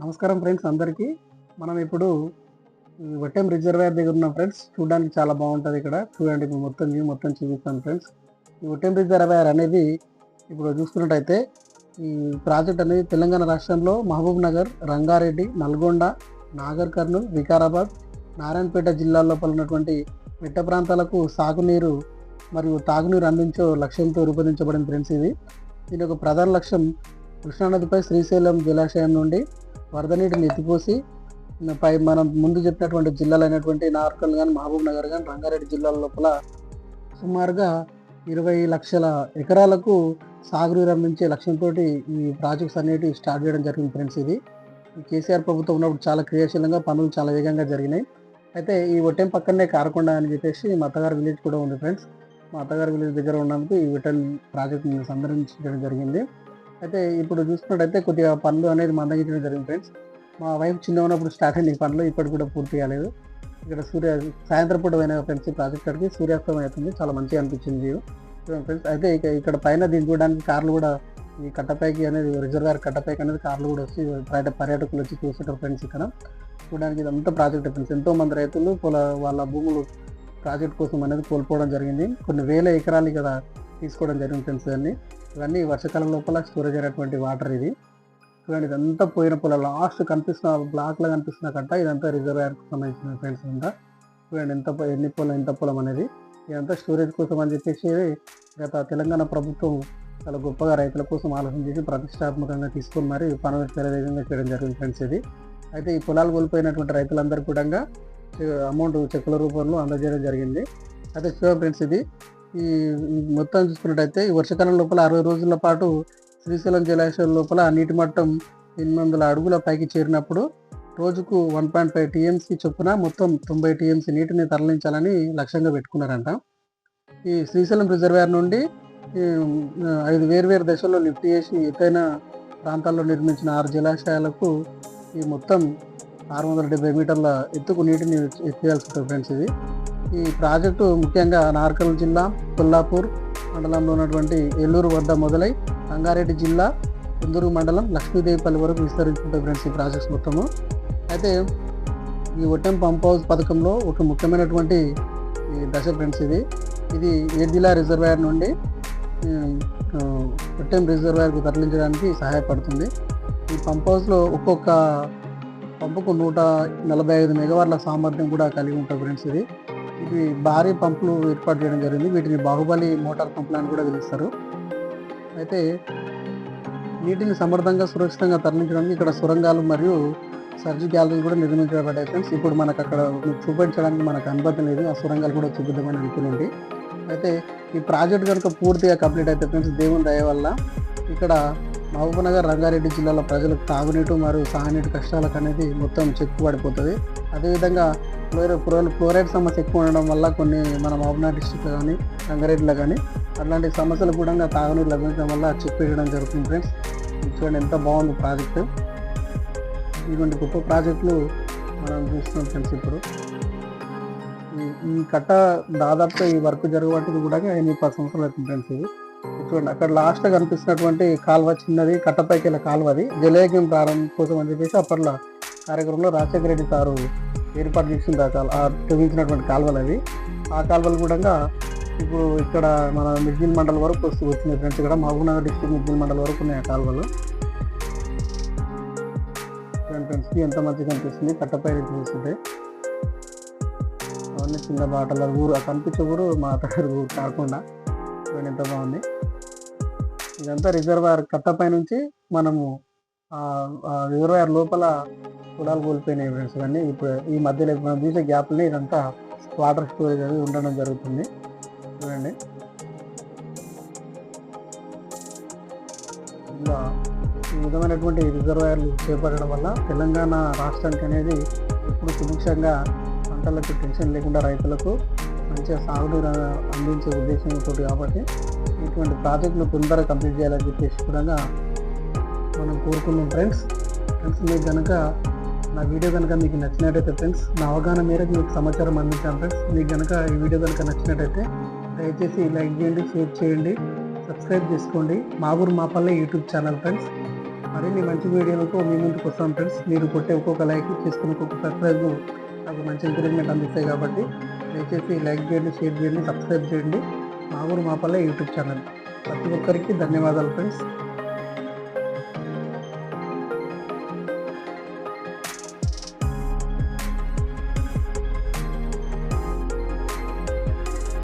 నమస్కారం ఫ్రెండ్స్ అందరికీ. మనం ఇప్పుడు ఈ వట్టెం రిజర్వాయర్ దగ్గర ఉన్నాం ఫ్రెండ్స్. చూడడానికి చాలా బాగుంటుంది ఇక్కడ. చూడండి, ఇప్పుడు మొత్తం వ్యూ మొత్తం చూపిస్తాను ఫ్రెండ్స్. ఈ వట్టెం రిజర్వాయర్ అనేది ఇప్పుడు చూసుకున్నట్టయితే ఈ ప్రాజెక్ట్ అనేది తెలంగాణ రాష్ట్రంలో మహబూబ్ నగర్, రంగారెడ్డి, నల్గొండ, నాగర్ కర్నూల్, వికారాబాద్, నారాయణపేట జిల్లాల లోపల ఉన్నటువంటి మెట్ట ప్రాంతాలకు సాగునీరు మరియు తాగునీరు అందించే లక్ష్యంతో రూపొందించబడింది ఫ్రెండ్స్. దీని యొక్క ప్రధాన లక్ష్యం కృష్ణానదిపై శ్రీశైలం జలాశయం నుండి వరద నీటిని ఎత్తిపోసి మనం ముందు చెప్పినటువంటి జిల్లాలు అయినటువంటి నార్కల్ కానీ, మహబూబ్ నగర్ కానీ, రంగారెడ్డి జిల్లాల లోపల సుమారుగా 20 లక్షల ఎకరాలకు సాగునీరు అందించే లక్ష్యంతో ఈ ప్రాజెక్ట్స్ అనేవి స్టార్ట్ చేయడం జరిగింది ఫ్రెండ్స్. ఇది కేసీఆర్ ప్రభుత్వం ఉన్నప్పుడు చాలా క్రియాశీలంగా పనులు చాలా వేగంగా జరిగినాయి. అయితే ఈ వట్టెం పక్కనే కారకొండ అని చెప్పేసి మా అత్తగారి విలేజ్ కూడా ఉంది ఫ్రెండ్స్. మా అత్తగారి విలేజ్ దగ్గర ఉన్నందుకు ఈ వట్టెం ప్రాజెక్ట్ని సందర్శించడం జరిగింది. అయితే ఇప్పుడు చూసుకున్నట్టయితే కొద్దిగా పనులు అనేది మందగించడం జరిగింది ఫ్రెండ్స్. మా వైఫ్ చిన్న ఉన్నప్పుడు స్టార్ట్ అయిన ఈ పనులు ఇప్పటికి కూడా పూర్తి కాలేదు. ఇక్కడ సాయంత్రం పూట పోయిన ఫ్రెండ్స్ ఈ ప్రాజెక్ట్ కాడికి సూర్యాస్తమయం అవుతుంది. చాలా మంచిగా అనిపించింది ఫ్రెండ్స్. అయితే ఇక్కడ పైన దీన్ని చూడడానికి కార్లు కూడా, ఈ కట్టపైకి అనేది రిజర్వాయర్ కట్టపైకి అనేది కార్లు కూడా వచ్చి పర్యాటకులు వచ్చి చూస్తుంటారు ఫ్రెండ్స్. ఇక్కడ చూడడానికి ఇదంతా ప్రాజెక్ట్ ఫ్రెండ్స్. ఎంతో మంది రైతులు వాళ్ళ భూములు ప్రాజెక్ట్ కోసం అనేది కోల్పోవడం జరిగింది. కొన్ని వేల ఎకరాలు కదా తీసుకోవడం జరిగింది ఫ్రెండ్స్. ఇవన్నీ వర్షాకాలం లోపల స్టోరేజ్ అయినటువంటి వాటర్. ఇది చూడండి, ఇదంతా పోయిన పొలం లాస్ట్ కనిపిస్తున్న బ్లాక్లో కనిపిస్తున్న కట్ట ఇదంతా రిజర్వాయర్కి సంబంధించిన ఫ్రెండ్స్. అంతా చూడండి ఎన్ని పొలం, ఎంత పొలం అనేది. ఇదంతా స్టోరేజ్ కోసం అని చెప్పేసి గత తెలంగాణ ప్రభుత్వం చాలా గొప్పగా రైతుల కోసం ఆలోచన చేసి ప్రతిష్టాత్మకంగా తీసుకొని మరి పనులు శరవేగంగా చేయడం జరిగింది ఫ్రెండ్స్. అయితే ఈ పొలాలు కోల్పోయినటువంటి రైతులందరూ కూడా అమౌంట్ చెక్కుల రూపంలో అందజేయడం జరిగింది. అయితే చూడండి ఫ్రెండ్స్, ఈ మొత్తం చూసుకున్నట్టయితే ఈ వర్షాకాలం లోపల 60 రోజుల పాటు శ్రీశైలం జలాశయం లోపల నీటి మట్టం 800 అడుగుల పైకి చేరినప్పుడు రోజుకు 1.5 టీఎంసీ చొప్పున మొత్తం 90 టీఎంసీ నీటిని తరలించాలని లక్ష్యంగా పెట్టుకున్నారంట. ఈ శ్రీశైలం రిజర్వాయర్ నుండి 5 వేర్వేరు దశల్లో లిఫ్ట్ చేసి ఎత్తైన ప్రాంతాల్లో నిర్మించిన 6 జలాశయాలకు ఈ మొత్తం 670 మీటర్ల ఎత్తుకు నీటిని ఎత్తేయాల్సి ఉంటుంది ఫ్రెండ్స్. ఈ ప్రాజెక్టు ముఖ్యంగా నార్కల్ జిల్లా కొల్లాపూర్ మండలంలో ఉన్నటువంటి ఏలూరు వద్ద మొదలై రంగారెడ్డి జిల్లా కుందూరు మండలం లక్ష్మీదేవిపల్లి వరకు విస్తరించుకుంటాయి ఫ్రెండ్స్ ఈ ప్రాజెక్ట్స్ మొత్తము. అయితే ఈ వట్టెం పంప్ హౌస్ పథకంలో ఒక ముఖ్యమైనటువంటి దశ ఫ్రెండ్స్. ఇది ఏడ్జిల్లా రిజర్వాయర్ నుండి వట్టెం రిజర్వాయర్కు తరలించడానికి సహాయపడుతుంది. ఈ పంప్ హౌస్లో ఒక్కొక్క పంపుకు 145 మెగావాట్ల సామర్థ్యం కూడా కలిగి ఉంటుంది ఫ్రెండ్స్. ఇవి భారీ పంపులు ఏర్పాటు చేయడం జరిగింది. వీటిని బాహుబలి మోటార్ పంపులు అని కూడా పిలుస్తారు. అయితే నీటిని సమర్థంగా సురక్షితంగా తరలించడానికి ఇక్కడ సొరంగాలు మరియు సర్జీ గ్యాలరీలు కూడా నిర్మించబడ్డాయి ఫ్రెండ్స్. ఇప్పుడు మనకు అక్కడ చూపించడానికి మనకు అనుమతి లేదు. ఆ సొరంగాలు కూడా చూపిద్దామని అనుకునేది. అయితే ఈ ప్రాజెక్ట్ కనుక పూర్తిగా కంప్లీట్ అయితే ఫ్రెండ్స్, దేవుని దయ వల్ల ఇక్కడ మహబూబ్ నగర్, రంగారెడ్డి జిల్లాల ప్రజలకు తాగునీటి మరియు సాగునీటి కష్టాలకు అనేది మొత్తం చెక్కు పడిపోతుంది. అదేవిధంగా ఫ్లోరైడ్ సమస్య ఎక్కువ ఉండడం వల్ల కొన్ని మన మహబూబ్ నగర్ డిస్టిక్లో కానీ, రంగారెడ్డిలో కానీ అట్లాంటి సమస్యలు కూడా తాగునీరు లభించడం వల్ల చెక్ పెట్టడం జరుగుతుంది ఫ్రెండ్స్. చూడండి ఎంత బాగుంది ప్రాజెక్టు. ఇటువంటి గొప్ప ప్రాజెక్టులు మనం చూస్తున్నాం ఫ్రెండ్స్. ఇప్పుడు ఈ కట్ట దాదాపుగా ఈ వర్క్ జరగబట్టి కూడా 8-10 సంవత్సరాలు అవుతుంది ఫ్రెండ్స్. చూడండి అక్కడ లాస్ట్ కనిపిస్తున్నటువంటి కాలువ చిన్నది, కట్టపైకి వెళ్ళే కాలువ. అది జలయజ్ఞం ప్రారంభం కోసం అని చెప్పేసి అప్పట్లో కార్యక్రమంలో రాజశేఖర రెడ్డి సారు ఏర్పాటు చేసిన తవ్వించినటువంటి కాలువలు అవి. ఆ కాలువలు కూడా ఇప్పుడు ఇక్కడ మన మిర్జిల్ మండలం వరకు వచ్చినాయి ఫ్రెండ్స్. ఇక్కడ మహబూబ్ నగర్ డిస్ట్రిక్ట్ మిర్జిల్ మండలం వరకు ఉన్నాయి ఆ కాలువలు. ఫ్రెండ్స్కి ఎంత మంచిగా కనిపిస్తుంది కట్టపై చూస్తుంటే. అవన్నీ చిన్న బాటల ఊరు కనిపించే ఊరు మా అత్తగారి ఊరు కాకుండా ఎంత బాగుంది. ఇదంతా రిజర్వాయర్ కట్టపై నుంచి మనము రిజర్వాయర్ లోపల పొలాలు కోల్పోయినాయి ఫ్రెండ్స్. ఇవన్నీ ఇప్పుడు ఈ మధ్యలో మనం చూసే గ్యాప్ని ఇదంతా వాటర్ స్టోరేజ్ అది ఉండడం జరుగుతుంది. చూడండి ఇలా ఈ విధమైనటువంటి రిజర్వాయర్లు చేపట్టడం వల్ల తెలంగాణ రాష్ట్రానికి అనేది ఇప్పుడు సుభిక్షంగా పంటలకు టెన్షన్ లేకుండా రైతులకు మంచిగా సాగునీరు అందించే ఉద్దేశంతో కాబట్టి ఇటువంటి ప్రాజెక్టులు తొందరగా కంప్లీట్ చేయాలని చెప్పేసి కూడా మనం కోరుకున్నాం ఫ్రెండ్స్. మీకు కనుక నా వీడియో కనుక మీకు నచ్చినట్టయితే ఫ్రెండ్స్, నా అవగాహన మేరకు మీకు సమాచారం అందించాను ఫ్రెండ్స్. మీకు కనుక ఈ వీడియో కనుక నచ్చినట్టయితే దయచేసి లైక్ చేయండి, షేర్ చేయండి, సబ్స్క్రైబ్ చేసుకోండి. మా ఊరు మా పల్లె యూట్యూబ్ ఛానల్ ఫ్రెండ్స్. మరిన్ని మంచి వీడియోలతో మీ ముందుకు వస్తాం ఫ్రెండ్స్. మీరు కొట్టే ఒక్కొక్క లైక్, చేసుకునే ఒక్కొక్క సబ్స్క్రైబ్ నాకు మంచి ఎంకరేజ్మెంట్ అందిస్తాయి కాబట్టి దయచేసి లైక్ చేయండి, షేర్ చేయండి, సబ్స్క్రైబ్ చేయండి. మా ఊరు మా పల్లె యూట్యూబ్ ఛానల్. ప్రతి ఒక్కరికి ధన్యవాదాలు ఫ్రెండ్స్.